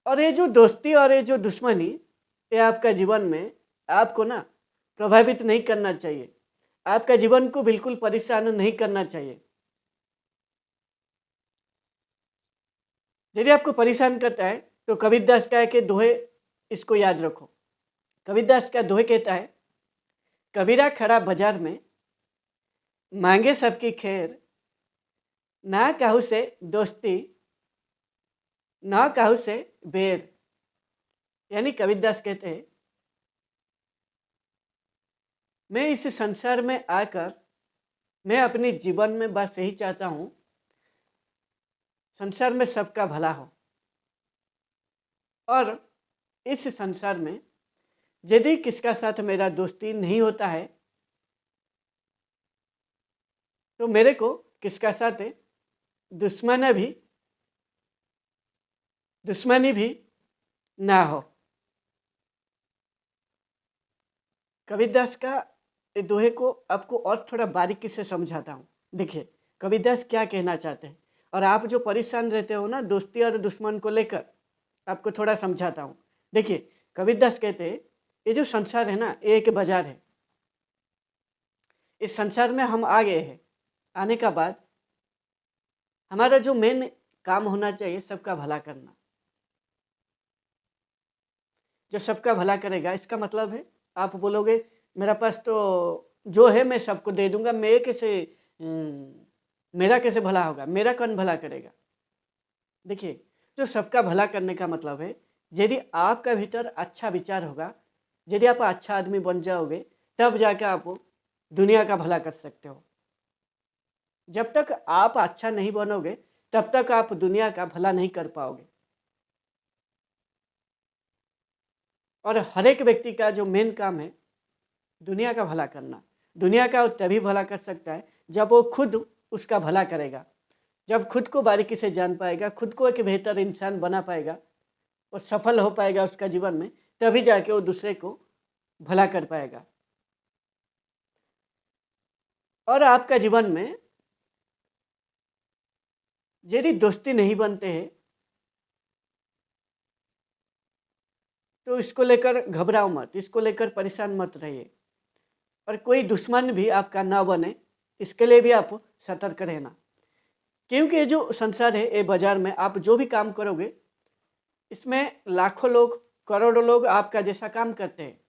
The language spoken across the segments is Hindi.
और ये जो दोस्ती और ये जो दुश्मनी, ये आपका जीवन में आपको ना प्रभावित नहीं करना चाहिए। आपका जीवन को बिल्कुल परेशान नहीं करना चाहिए। यदि आपको परेशान करता है तो कबीरदास का है कि दोहे इसको याद रखो। कबीरदास का दोहे कहता है, कबीरा खड़ा बाजार में मांगे सबकी खैर, ना काहू से दोस्ती ना काहू से बैर। यानी कबीरदास कहते हैं, मैं इस संसार में आकर मैं अपने जीवन में बस यही चाहता हूँ, संसार में सबका भला हो। और इस संसार में यदि किसका साथ मेरा दोस्ती नहीं होता है तो मेरे को किसका साथ दुश्मनी भी ना हो। कबीरदास का ये दोहे को आपको और थोड़ा बारीकी से समझाता हूँ। देखिए कबीरदास क्या कहना चाहते हैं, और आप जो परेशान रहते हो ना दोस्ती और दुश्मन को लेकर, आपको थोड़ा समझाता हूँ। देखिए कबीरदास कहते हैं, ये जो संसार है ना, ये एक बाजार है। इस संसार में हम आ गए हैं, आने का बाद हमारा जो मेन काम होना चाहिए सबका भला करना। जो सबका भला करेगा, इसका मतलब है आप बोलोगे मेरा पास तो जो है मैं सबको दे दूंगा, मेरा कैसे भला होगा, मेरा कौन भला करेगा। देखिए जो सबका भला करने का मतलब है, यदि आपका भीतर अच्छा विचार होगा, यदि आप अच्छा आदमी बन जाओगे, तब जाकर आप दुनिया का भला कर सकते हो। जब तक आप अच्छा नहीं बनोगे तब तक आप दुनिया का भला नहीं कर पाओगे। और हर एक व्यक्ति का जो मेन काम है दुनिया का भला करना। दुनिया का वो तभी भला कर सकता है जब वो खुद उसका भला करेगा, जब खुद को बारीकी से जान पाएगा, खुद को एक बेहतर इंसान बना पाएगा और सफल हो पाएगा उसका जीवन में, तभी जाके वो दूसरे को भला कर पाएगा। और आपका जीवन में यदि दोस्ती नहीं बनते हैं तो इसको लेकर घबराओ मत, इसको लेकर परेशान मत रहिए। और कोई दुश्मन भी आपका ना बने, इसके लिए भी आप सतर्क रहना। क्योंकि ये जो संसार है, ये बाजार में आप जो भी काम करोगे, इसमें लाखों लोग, करोड़ों लोग आपका जैसा काम करते हैं।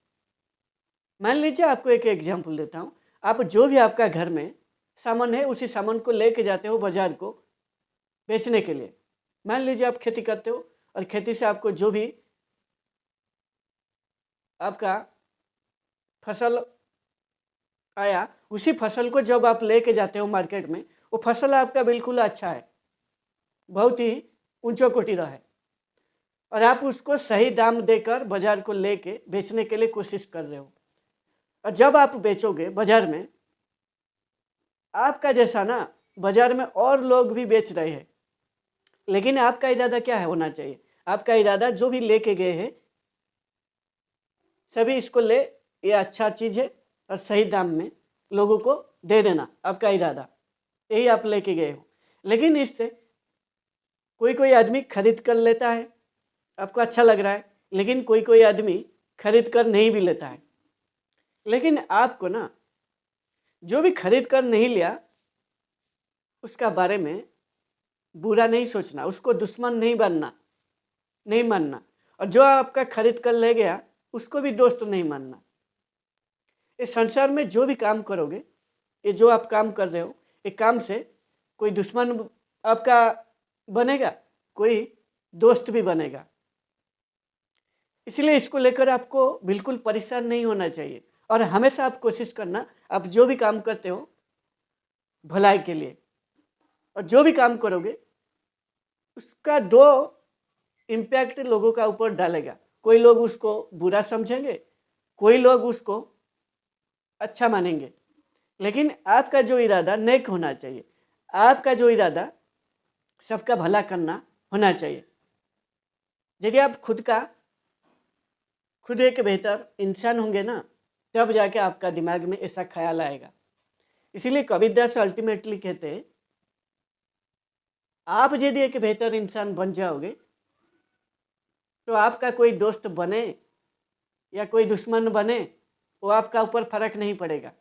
मान लीजिए आपको एक एग्जाम्पल देता हूँ, आप जो भी आपका घर में सामान है, उसी सामान को लेके जाते हो बाजार को बेचने के लिए। मान लीजिए आप खेती करते हो और खेती से आपको जो भी आपका फसल आया, उसी फसल को जब आप लेके जाते हो मार्केट में, वो फसल आपका बिल्कुल अच्छा है, बहुत ही ऊंचा कोटि रहा है, और आप उसको सही दाम देकर बाजार को लेके बेचने के लिए कोशिश कर रहे हो। और जब आप बेचोगे बाजार में, आपका जैसा ना बाजार में और लोग भी बेच रहे हैं, लेकिन आपका इरादा क्या है होना चाहिए, आपका इरादा जो भी लेके गए हैं सभी इसको ले, ये अच्छा चीज़ है और सही दाम में लोगों को दे देना, आपका इरादा यही आप लेके गए हो। लेकिन इससे कोई कोई आदमी खरीद कर लेता है, आपको अच्छा लग रहा है, लेकिन कोई कोई आदमी खरीद कर नहीं भी लेता है। लेकिन आपको ना जो भी खरीद कर नहीं लिया उसका बारे में बुरा नहीं सोचना, उसको दुश्मन नहीं बनना, नहीं मानना। और जो आपका खरीद कर ले गया उसको भी दोस्त नहीं मानना। इस संसार में जो भी काम करोगे, ये जो आप काम कर रहे हो, ये काम से कोई दुश्मन आपका बनेगा, कोई दोस्त भी बनेगा। इसलिए इसको लेकर आपको बिल्कुल परेशान नहीं होना चाहिए। और हमेशा आप कोशिश करना, आप जो भी काम करते हो भलाई के लिए, और जो भी काम करोगे उसका दो इम्पैक्ट लोगों का ऊपर डालेगा। कोई लोग उसको बुरा समझेंगे, कोई लोग उसको अच्छा मानेंगे, लेकिन आपका जो इरादा नेक होना चाहिए, आपका जो इरादा सबका भला करना होना चाहिए। यदि आप खुद एक बेहतर इंसान होंगे ना, तब जाके आपका दिमाग में ऐसा ख्याल आएगा। इसीलिए कबीरदास अल्टीमेटली कहते हैं, आप यदि एक बेहतर इंसान बन जाओगे तो आपका कोई दोस्त बने या कोई दुश्मन बने, वो आपका ऊपर फर्क नहीं पड़ेगा।